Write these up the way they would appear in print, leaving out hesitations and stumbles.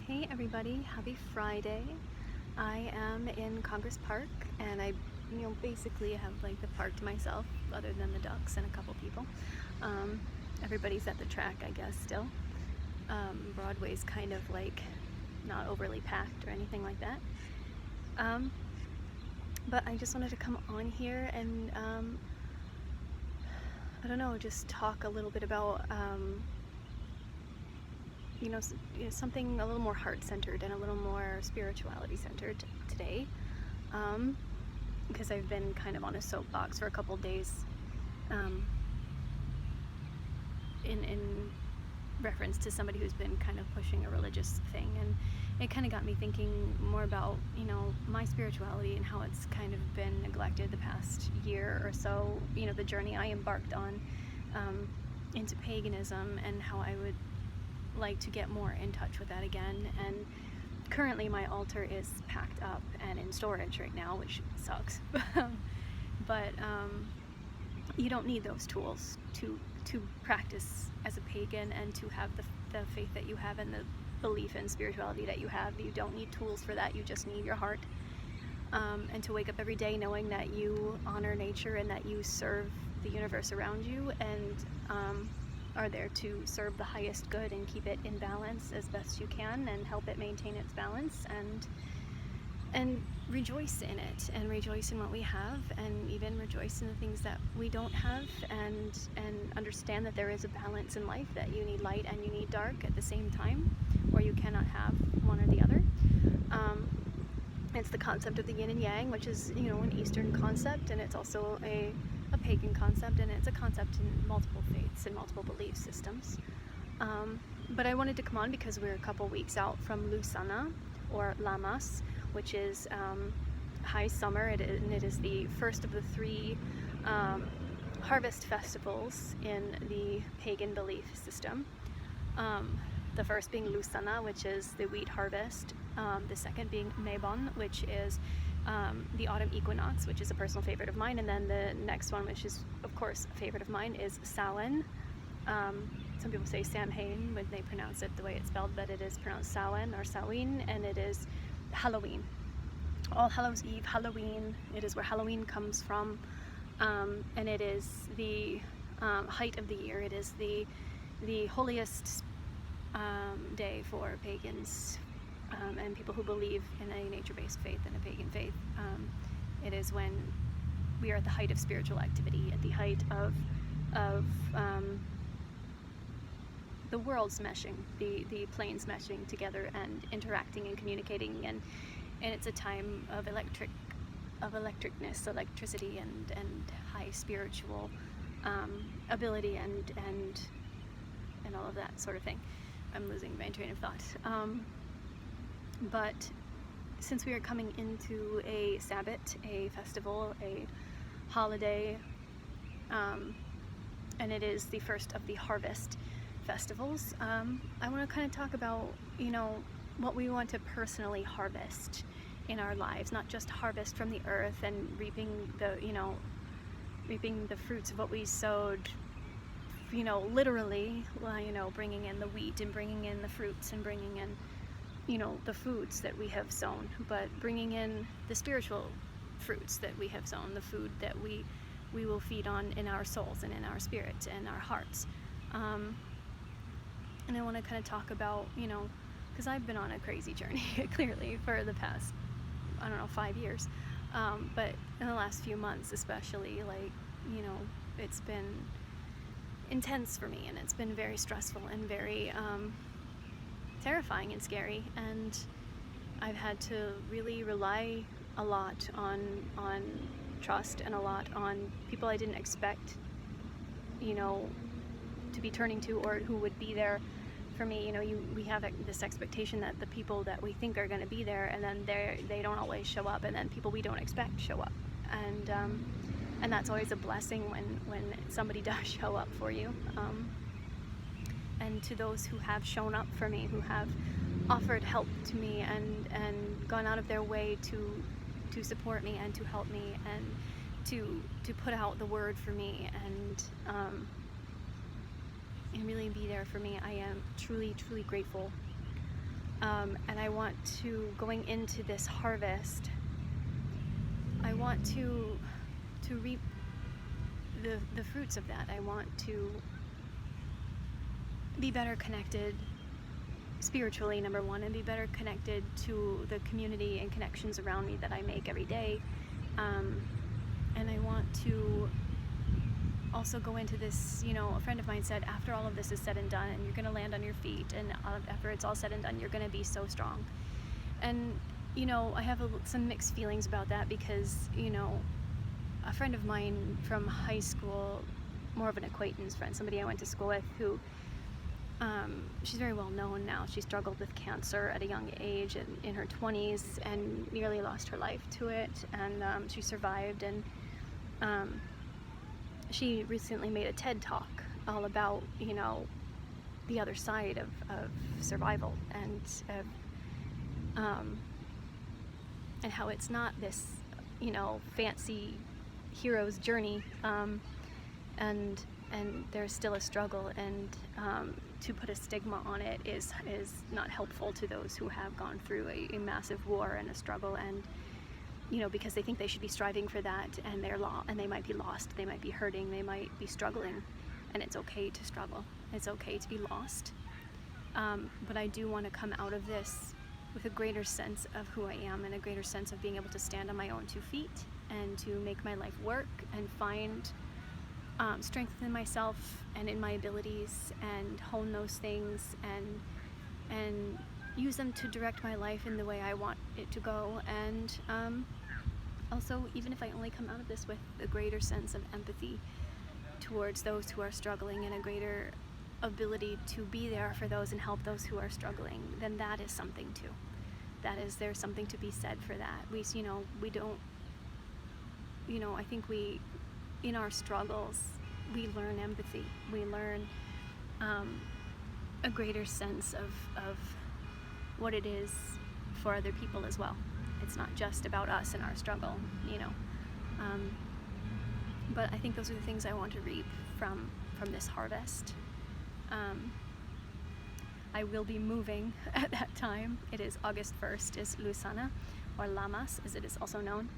Hey everybody, happy Friday. I am in Congress Park and I basically have like the park to myself other than the ducks and a couple people. Everybody's at the track, I guess, still. Broadway's kind of like not overly packed or anything like that. But I just wanted to come on here and I don't know, just talk a little bit about something a little more heart-centered and a little more spirituality-centered today, because I've been kind of on a soapbox for a couple days in reference to somebody who's been kind of pushing a religious thing, and it kind of got me thinking more about my spirituality and how it's kind of been neglected the past year or so, the journey I embarked on into paganism, and how I would like to get more in touch with that again. And currently my altar is packed up and in storage right now, which sucks. But you don't need those tools to practice as a pagan and to have the faith that you have and the belief in spirituality that you have. You don't need tools for that. You just need your heart, and to wake up every day knowing that you honor nature and that you serve the universe around you, and are there to serve the highest good and keep it in balance as best you can and help it maintain its balance, and rejoice in it, and rejoice in what we have, and even rejoice in the things that we don't have, and understand that there is a balance in life, that you need light and you need dark at the same time, or you cannot have one or the other. It's the concept of the yin and yang, which is an Eastern concept, and it's also a pagan concept, and it's a concept in multiple faiths and multiple belief systems. But I wanted to come on because we're a couple weeks out from Loo-sah-nah, or Lammas, which is high summer, and it is the first of the three harvest festivals in the pagan belief system. The first being Loo-sah-nah, which is the wheat harvest. The second being Mabon, which is the autumn equinox, which is a personal favorite of mine. And then the next one, which is of course a favorite of mine, is Samhain. Some people say Samhain when they pronounce it the way it's spelled, but it is pronounced Samhain or Samhain, and it is Halloween. All Hallows Eve, Halloween. It is where Halloween comes from, and it is the height of the year. It is the holiest day for pagans and people who believe in a nature-based faith and a pagan faith. It is when we are at the height of spiritual activity, at the height of the worlds meshing, the planes meshing together and interacting and communicating, and it's a time of electricness, electricity, and high spiritual ability and all of that sort of thing. I'm losing my train of thought. But since we are coming into a Sabbat, a festival, a holiday, and it is the first of the harvest festivals, I want to kind of talk about, what we want to personally harvest in our lives, not just harvest from the earth and reaping the fruits of what we sowed, literally, bringing in the wheat and bringing in the fruits and bringing in the foods that we have sown, but bringing in the spiritual fruits that we have sown, the food that we will feed on in our souls and in our spirits and our hearts. And I want to kind of talk about, because I've been on a crazy journey, clearly, for the past, 5 years, but in the last few months especially, it's been intense for me, and it's been very stressful and very terrifying and scary, and I've had to really rely a lot on trust, and a lot on people I didn't expect to be turning to, or who would be there for me. We have this expectation that the people that we think are going to be there, and then they don't always show up, and then people we don't expect show up, and that's always a blessing when somebody does show up for you. And to those who have shown up for me, who have offered help to me and gone out of their way to support me and to help me and to put out the word for me and really be there for me, I am truly, truly grateful. And I want to, going into this harvest, I want to reap the fruits of that. I want to be better connected spiritually, number one, and be better connected to the community and connections around me that I make every day. And I want to also go into this, you know, a friend of mine said, after all of this is said and done, and you're going to land on your feet, and after it's all said and done, you're going to be so strong. And, you know, I have some mixed feelings about that, because, you know, a friend of mine from high school, more of an acquaintance friend, somebody I went to school with, who she's very well known now. She struggled with cancer at a young age, in her 20s, and nearly lost her life to it, and she survived. And she recently made a TED talk all about, you know, the other side of survival, and how it's not this, you know, fancy hero's journey, and there's still a struggle, and to put a stigma on it is not helpful to those who have gone through a massive war and a struggle, and, you know, because they think they should be striving for that, and and they might be lost, they might be hurting, they might be struggling, and it's okay to struggle, it's okay to be lost. But I do want to come out of this with a greater sense of who I am, and a greater sense of being able to stand on my own 2 feet, and to make my life work, and find strength in myself and in my abilities, and hone those things, and use them to direct my life in the way I want it to go. And also, even if I only come out of this with a greater sense of empathy towards those who are struggling, and a greater ability to be there for those and help those who are struggling, then that is something too. There's something to be said for that. We don't, you know, I think in our struggles, we learn empathy. We learn a greater sense of what it is for other people as well. It's not just about us and our struggle, you know. But I think those are the things I want to reap from this harvest. I will be moving at that time. It is August 1st, is Loo-sah-nah, or Lammas as it is also known.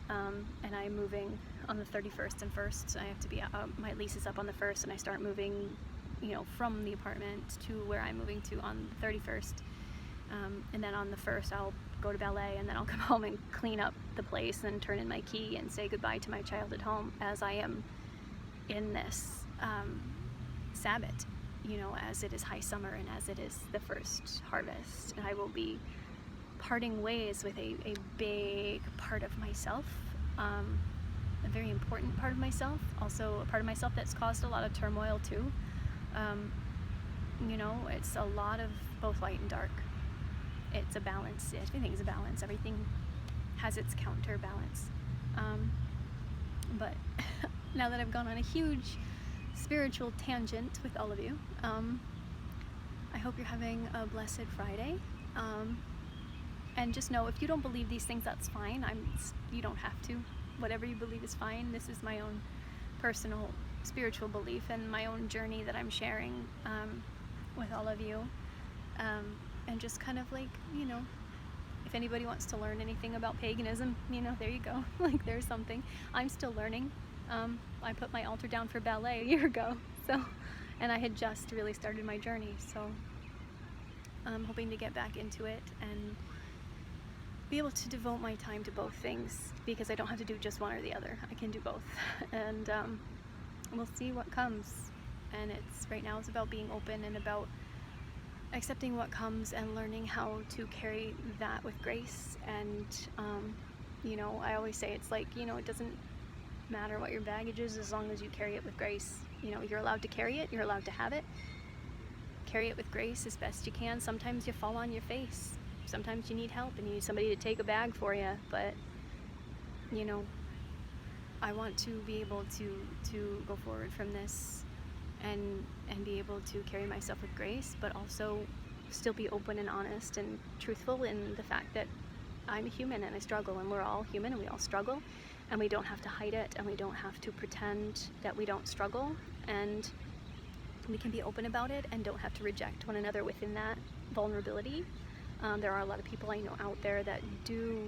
And I'm moving on the 31st and 1st, so I have to be, my lease is up on the 1st, and I start moving, you know, from the apartment to where I'm moving to on the 31st. And then on the 1st I'll go to ballet, and then I'll come home and clean up the place and turn in my key and say goodbye to my child at home, as I am in this Sabbat, you know, as it is high summer and as it is the first harvest. And I will be parting ways with a big part of myself, a very important part of myself, also a part of myself that's caused a lot of turmoil too. You know, it's a lot of both light and dark. It's a balance. Everything's a balance. Everything has its counterbalance. But now that I've gone on a huge spiritual tangent with all of you, I hope you're having a blessed Friday. And just know, if you don't believe these things, that's fine. You don't have to. Whatever you believe is fine. This is my own personal spiritual belief and my own journey that I'm sharing with all of you. And just kind of like, you know, if anybody wants to learn anything about paganism, you know, there you go. Like, there's something. I'm still learning. I put my altar down for ballet a year ago, so, and I had just really started my journey, so I'm hoping to get back into it and be able to devote my time to both things, because I don't have to do just one or the other. I can do both. And we'll see what comes. And right now it's about being open and about accepting what comes and learning how to carry that with grace. And you know, I always say, it's like, you know, it doesn't matter what your baggage is, as long as you carry it with grace. You know, you're allowed to carry it, you're allowed to have it. Carry it with grace as best you can. Sometimes you fall on your face. Sometimes you need help and you need somebody to take a bag for you, but, you know, I want to be able to go forward from this and be able to carry myself with grace, but also still be open and honest and truthful in the fact that I'm a human and I struggle, and we're all human and we all struggle, and we don't have to hide it, and we don't have to pretend that we don't struggle, and we can be open about it and don't have to reject one another within that vulnerability. There are a lot of people I know out there that do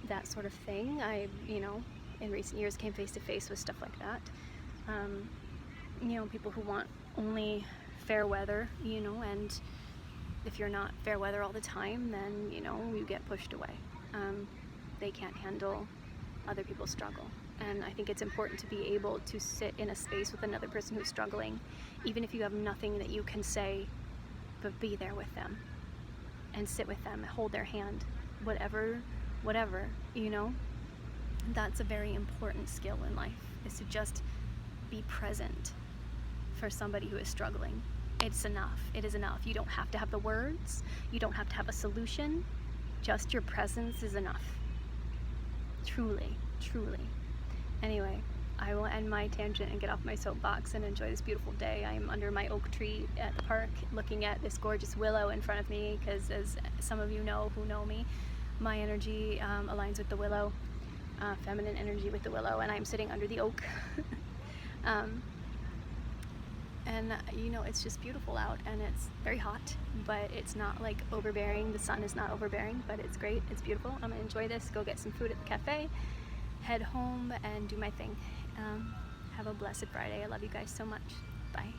that sort of thing. I, in recent years came face to face with stuff like that. People who want only fair weather, and if you're not fair weather all the time, then, you get pushed away. They can't handle other people's struggle. And I think it's important to be able to sit in a space with another person who's struggling, even if you have nothing that you can say, but be there with them and sit with them, hold their hand, whatever, That's a very important skill in life, is to just be present for somebody who is struggling. It's enough. It is enough. You don't have to have the words. You don't have to have a solution. Just your presence is enough. Truly, truly. Anyway, I will end my tangent and get off my soapbox and enjoy this beautiful day. I am under my oak tree at the park looking at this gorgeous willow in front of me, because as some of you know who know me, my energy aligns with the willow, feminine energy with the willow, and I'm sitting under the oak. And it's just beautiful out, and it's very hot, but it's not like overbearing. The sun is not overbearing, but it's great. It's beautiful. I'm gonna enjoy this, go get some food at the cafe, head home and do my thing. Have a blessed Friday. I love you guys so much. Bye.